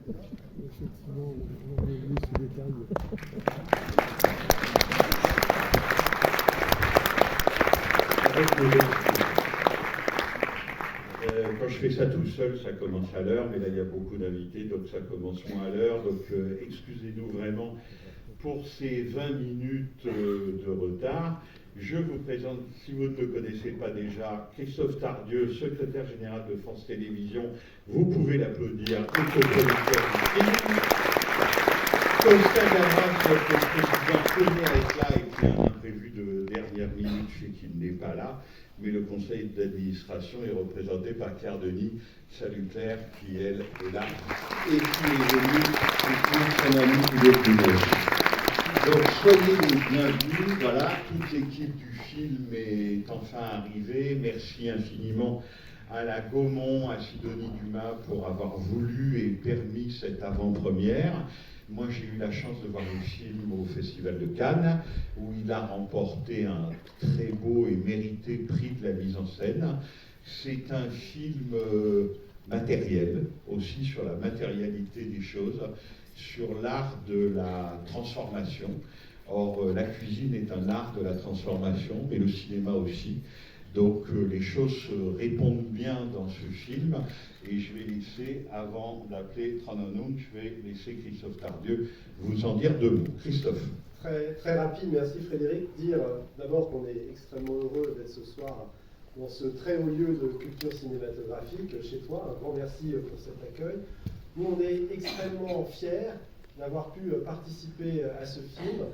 Effectivement, on a vu ce détail. Quand je fais ça tout seul, ça commence à l'heure, mais là il y a beaucoup d'invités, donc ça commence moins à l'heure. Donc excusez-nous vraiment pour ces 20 minutes de retard. Je vous présente, si vous ne me connaissez pas déjà, Christophe Tardieu, secrétaire général de France Télévisions. Vous pouvez l'applaudir, co-producteur du film. Costa Gavras, notre président, tenait à être là et qui a un imprévu de dernière minute, fait qu'il n'est pas là. Mais le conseil d'administration est représenté par Claire Denis. Salut Claire, qui elle est là et qui est venue soutenir son ami Philippe Dumais. Donc soyez les bienvenus. Voilà, toute l'équipe du film est enfin arrivée. Merci infiniment à la Gaumont, à Sidonie Dumas pour avoir voulu et permis cette avant-première. Moi, j'ai eu la chance de voir le film au Festival de Cannes, où il a remporté un très beau et mérité prix de la mise en scène. C'est un film matériel, aussi sur la matérialité des choses, sur l'art de la transformation. Or, la cuisine est un art de la transformation, mais le cinéma aussi. Donc les choses se répondent bien dans ce film et je vais laisser, avant d'appeler Trananum, je vais laisser Christophe Tardieu vous en dire deux mots. Christophe. Très rapide, merci Frédéric. Dire d'abord qu'on est extrêmement heureux d'être ce soir dans ce très haut lieu de culture cinématographique chez toi. Un grand merci pour cet accueil. Nous, on est extrêmement fiers d'avoir pu participer à ce film.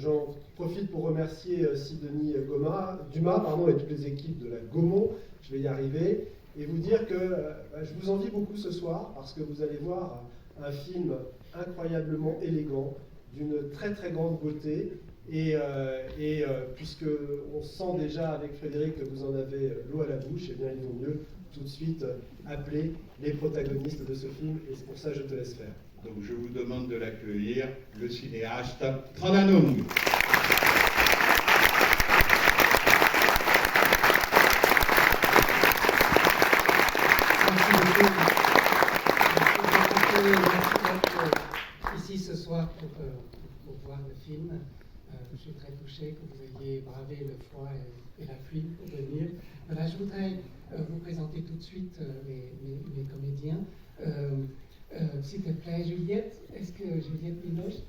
J'en profite pour remercier Sidonie Dumas et toutes les équipes de la Gaumont, je vais y arriver, et vous dire que je vous envie beaucoup ce soir parce que vous allez voir un film incroyablement élégant, d'une très très grande beauté, et puisque on sent déjà avec Frédéric que vous en avez l'eau à la bouche, et bien il vaut mieux tout de suite appeler les protagonistes de ce film, et c'est pour ça que je te laisse faire. Donc je vous demande de l'accueillir, le cinéaste Trananum. Merci beaucoup. Ici ce soir pour voir le film. Je suis très touché que vous ayez bravé le froid et la pluie pour venir. Voilà, je voudrais vous présenter tout de suite mes comédiens. S'il te plaît, Juliette, est-ce que Juliette Binoche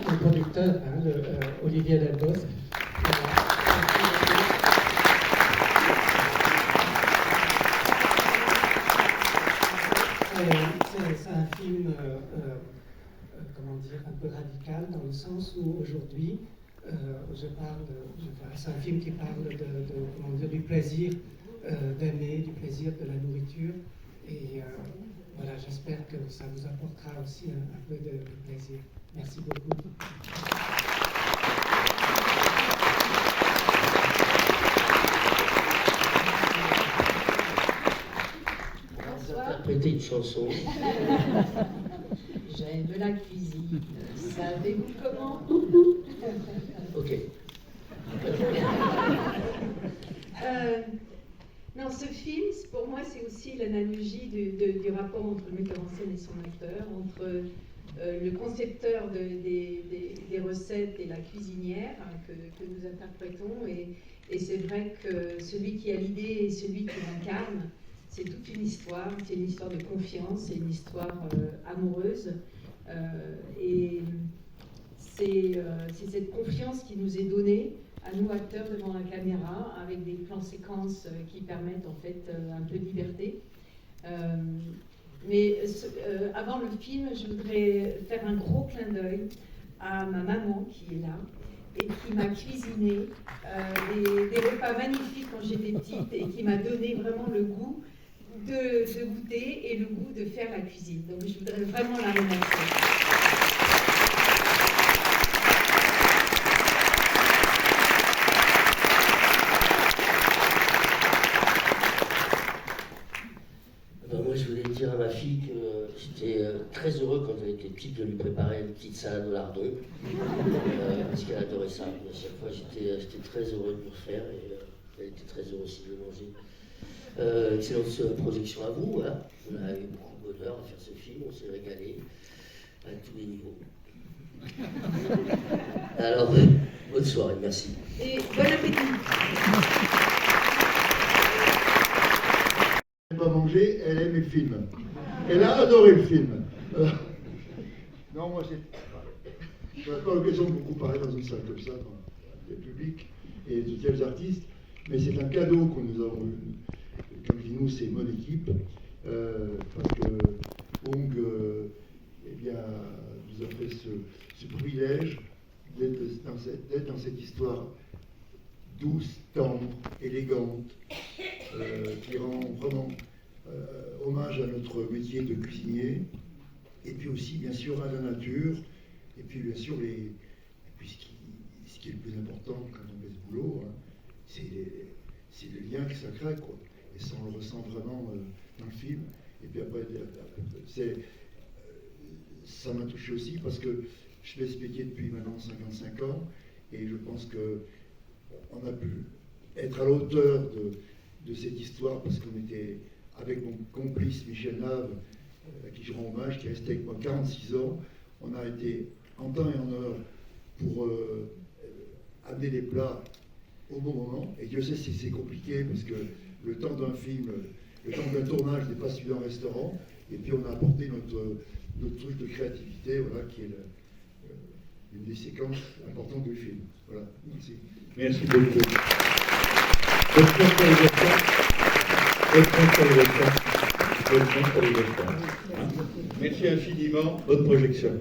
le producteur, Olivier Delbos. C'est un film, un peu radical dans le sens où aujourd'hui, c'est un film qui parle du plaisir d'aimer, du plaisir de la nourriture. Et voilà, j'espère que ça vous apportera aussi un peu de plaisir. Merci beaucoup. Interpréter une chanson. J'aime la cuisine. Savez-vous comment? Ok. Non, ce film, pour moi, c'est aussi l'analogie du rapport entre le metteur en scène et son acteur, entre le concepteur des recettes et la cuisinière que nous interprétons. Et c'est vrai que celui qui a l'idée et celui qui l'incarne, c'est toute une histoire. C'est une histoire de confiance, c'est une histoire amoureuse. Et c'est cette confiance qui nous est donnée à nous acteurs devant la caméra, avec des plans séquences qui permettent en fait un peu de liberté. Avant le film, je voudrais faire un gros clin d'œil à ma maman qui est là et qui m'a cuisiné des repas magnifiques quand j'étais petite et qui m'a donné vraiment le goût de goûter et le goût de faire la cuisine. Donc je voudrais vraiment la remercier. Moi, je voulais dire à ma fille que j'étais très heureux quand elle était petite de lui préparer une petite salade au lardon, parce qu'elle adorait ça. À chaque fois, j'étais très heureux de le refaire et elle était très heureuse aussi de le manger. Excellente projection à vous. Hein. On a eu beaucoup de bonheur à faire ce film, on s'est régalé à tous les niveaux. Alors, bonne soirée, merci. Et bon appétit. Pas manger, elle aime le film. Elle a adoré le film. Non, moi, je n'ai pas l'occasion de beaucoup parler dans une salle comme ça, dans le public et de tels artistes, mais c'est un cadeau que nous avons eu. Comme je dis, nous, c'est mon équipe, parce que Hong eh bien, nous a fait ce privilège d'être dans cette histoire douce, tendre, élégante, qui rend vraiment hommage à notre métier de cuisinier, et puis aussi bien sûr à la nature, et puis bien sûr ce qui est le plus important quand on fait ce boulot, hein, c'est le lien que ça crée, quoi. Et ça on le ressent vraiment dans le film. Et puis après, ça m'a touché aussi parce que je fais ce métier depuis maintenant 55 ans, et je pense que on a pu être à la hauteur de cette histoire parce qu'on était avec mon complice Michel Nave, à qui je rends hommage, qui est resté avec moi 46 ans. On a été en temps et en heure pour amener les plats au bon moment. Et Dieu sait si c'est compliqué parce que le temps d'un film, le temps d'un tournage n'est pas celui d'un restaurant. Et puis on a apporté notre truc de créativité, voilà, qui est une des séquences importantes du film. Voilà, merci. Merci beaucoup. Bonne chance pour les enfants. Merci infiniment. Bonne projection.